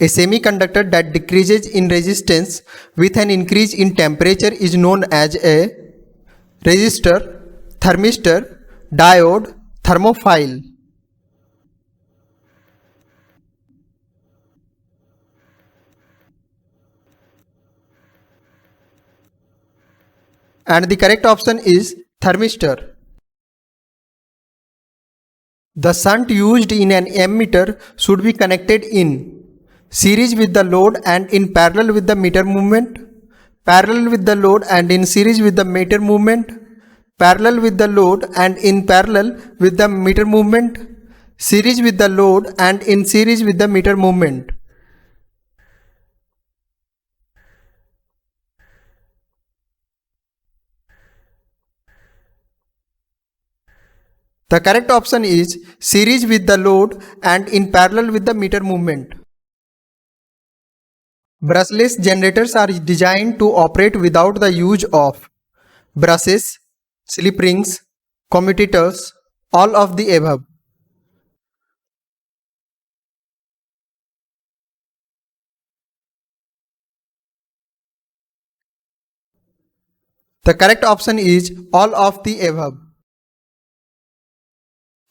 A semiconductor that decreases in resistance with an increase in temperature is known as a resistor, thermistor, diode, thermophile. And the correct option is thermistor. The shunt used in an ammeter should be connected in series with the load and in parallel with the meter movement, parallel with the load and in series with the meter movement, parallel with the load and in parallel with the meter movement, series with the load and in series with the meter movement. The correct option is series with the load and in parallel with the meter movement. Brushless generators are designed to operate without the use of brushes, slip rings, commutators, all of the above. The correct option is all of the above.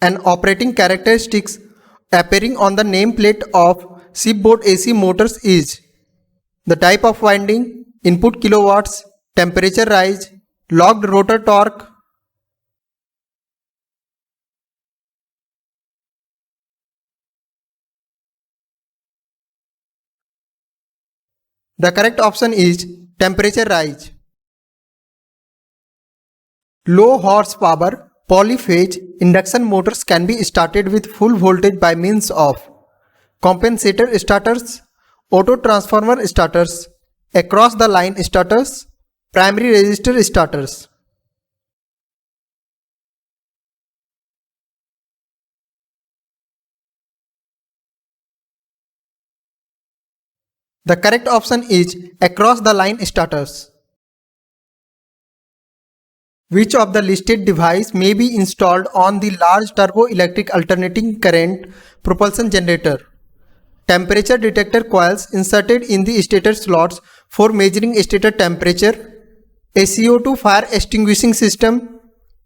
An operating characteristics appearing on the nameplate of shipboard AC motors is the type of winding, input kilowatts, temperature rise, locked rotor torque. The correct option is temperature rise. Low horsepower polyphase induction motors can be started with full voltage by means of compensator starters, auto transformer starters, across the line starters, primary resistor starters. The correct option is across the line starters. Which of the listed device may be installed on the large turbo electric alternating current propulsion generator? Temperature detector coils inserted in the stator slots for measuring stator temperature, a CO2 fire extinguishing system,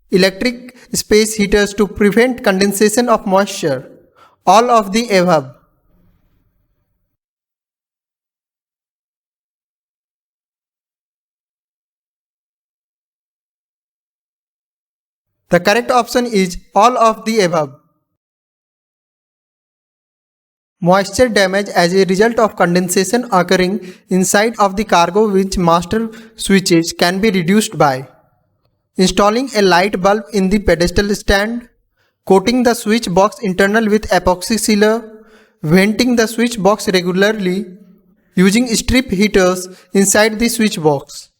electric space heaters to prevent condensation of moisture, all of the above. The correct option is all of the above. Moisture damage as a result of condensation occurring inside of the cargo winch master switches can be reduced by installing a light bulb in the pedestal stand, coating the switch box internal with epoxy sealer, venting the switch box regularly, using strip heaters inside the switch box.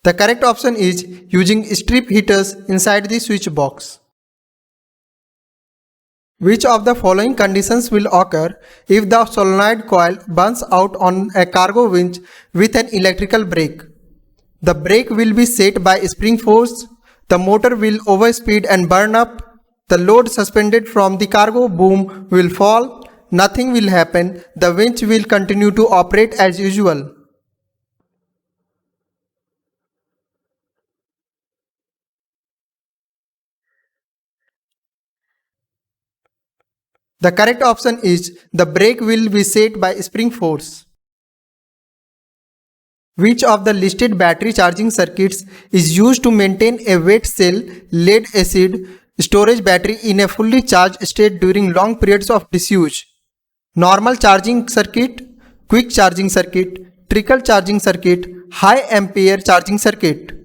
The correct option is using strip heaters inside the switch box. Which of the following conditions will occur if the solenoid coil burns out on a cargo winch with an electrical brake? The brake will be set by spring force, the motor will overspeed and burn up, the load suspended from the cargo boom will fall, nothing will happen, the winch will continue to operate as usual. The correct option is the brake will be set by spring force. Which of the listed battery charging circuits is used to maintain a wet cell lead acid storage battery in a fully charged state during long periods of disuse? Normal charging circuit, quick charging circuit, trickle charging circuit, high ampere charging circuit.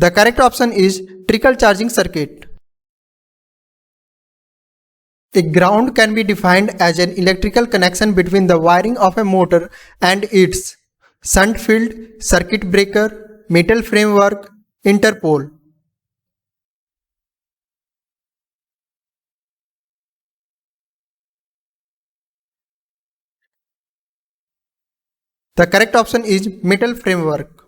The correct option is trickle charging circuit. A ground can be defined as an electrical connection between the wiring of a motor and its shunt field, circuit breaker, metal framework, interpole. The correct option is metal framework.